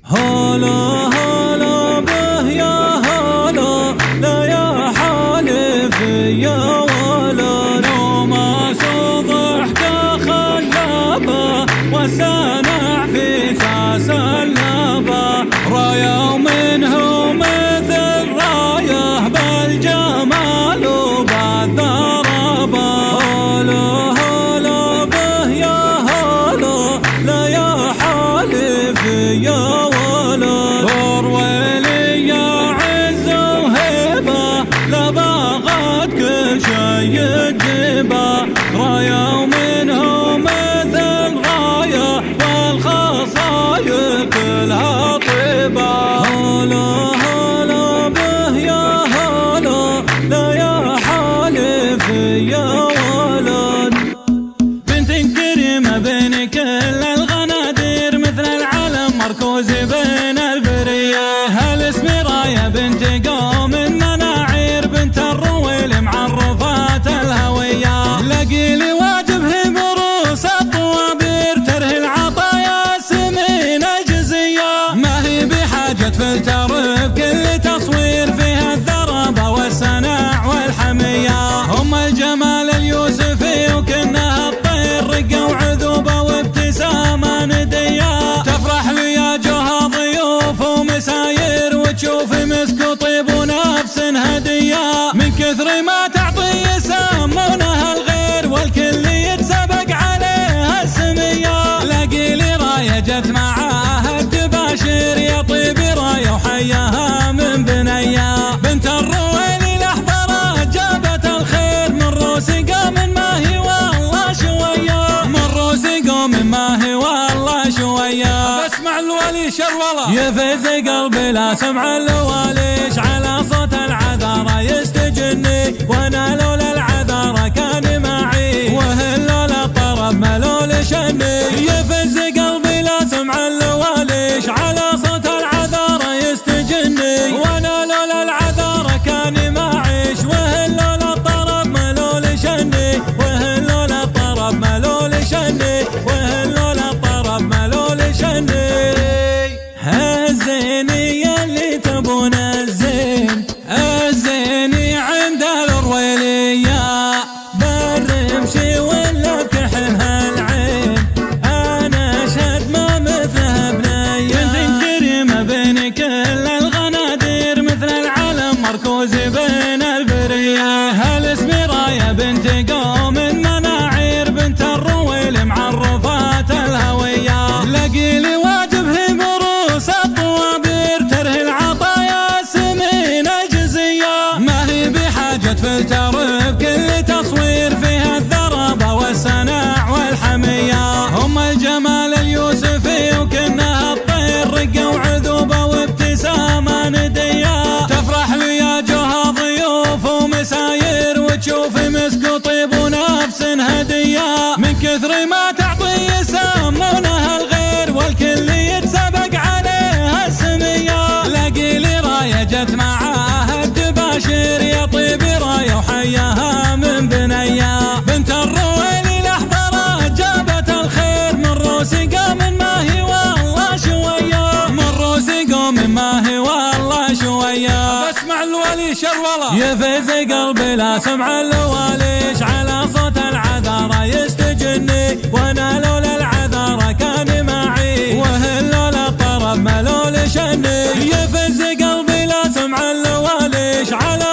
هلا هلا به يا هلا، لا يا حالف يا ولا نوم صبحك خلابه والسنع في ساس اللبا، رايه منه مثل رايه بالجمال وبالذربه. هلا هلا به يا هلا، لا يا حالف يا يجيبه، رايه منه مثل رايه والخصايا كلها طيبه. هلا هلا به يا هلا، لا يا حالف يا ولد. بنت كريمه بين كل الغنادير، مثل العلم مركوز بين البريه. هالاسم رايه بنت قوم المناعير، بنت الرويل معرفات الهويه. لقيلي واجبه بروس الطوابير، ترهي العطايا سمين الجزيه. ما هي بحاجه فلتر بكل تصوير، فيها الذربه والسناع والحميه. ام الجمال اليوسفي وكنها الطير، رقه وعذوبه وابتسامه نديه. تفرح لي يا جوها ضيوف ومساير، وتشوف مسك وطيب ونفس هديه. من كثر ما تعطي يسمونها الغير، والكل يتسابق عليها السميه. لقيلي رايه جت معاها التباشير، يا طيب رايه وحياها من بنيه. بنت الرويل لحظرات جابت الخير، من روس قوم ما هي والله شويه. من روس قوم ما هي والله شويه. اسمع الولي شروله يفز قلبي، لا سمع الواليش على صوت العذارى يستجني. وانا لولا العذارى كان معي، وهل لولا الطرب ملول شني. يفز قلبي لا سمع الواليش على صوت العذارى يستجني. وانا لولا العذارى كان معيش، وهل لولا الطرب ملول شني. وهل لولا الطرب ملول شني. وهل لولا الطرب ملول شني. هزيني يلي تبون الزين، الزيني عند الرويلية. بالرمشي ولا بكحلها العين، انا اشهد ما مثلها بنيه. بنت كريمه بين كل الغنادير، مثل العلم مركوز بين البريه. هالاسم رايه بنت قوم المناعير، بنت الرويل معرفات الهويه. لقيلي واجبه بروس الطوابير، ترهي العطايا سمين الجزيه. ما هي بحاجه فلتر بكل تصوير، فيها الذربه والسناع والحميه. ام الجمال اليوسفي وكنها الطير، رقه وعذوبه وابتسامه نديه. تفرح لي يا جوها ضيوف ومساير، وتشوف مسك وطيب ونفس هديه. من كثر ما تعطي يسمونها الغير، والكل يتسابق عليها السميه. لقيلي رايه جت معاها التباشير، يا طيب رايه وحياها من بنيه. بنت الرويل لحظرات جابت الخير، من روس قوم ما هي والله شويه. من روس قوم ما هي والله شويه. اسمع الولي شروله يفز قلبي، لا سمع الواليش على صوت العذارى يستجني. وانا لولا العذارى كان معي، وهل لولا الطرب ملول شني. يفز قلبي لا سمع الواليش على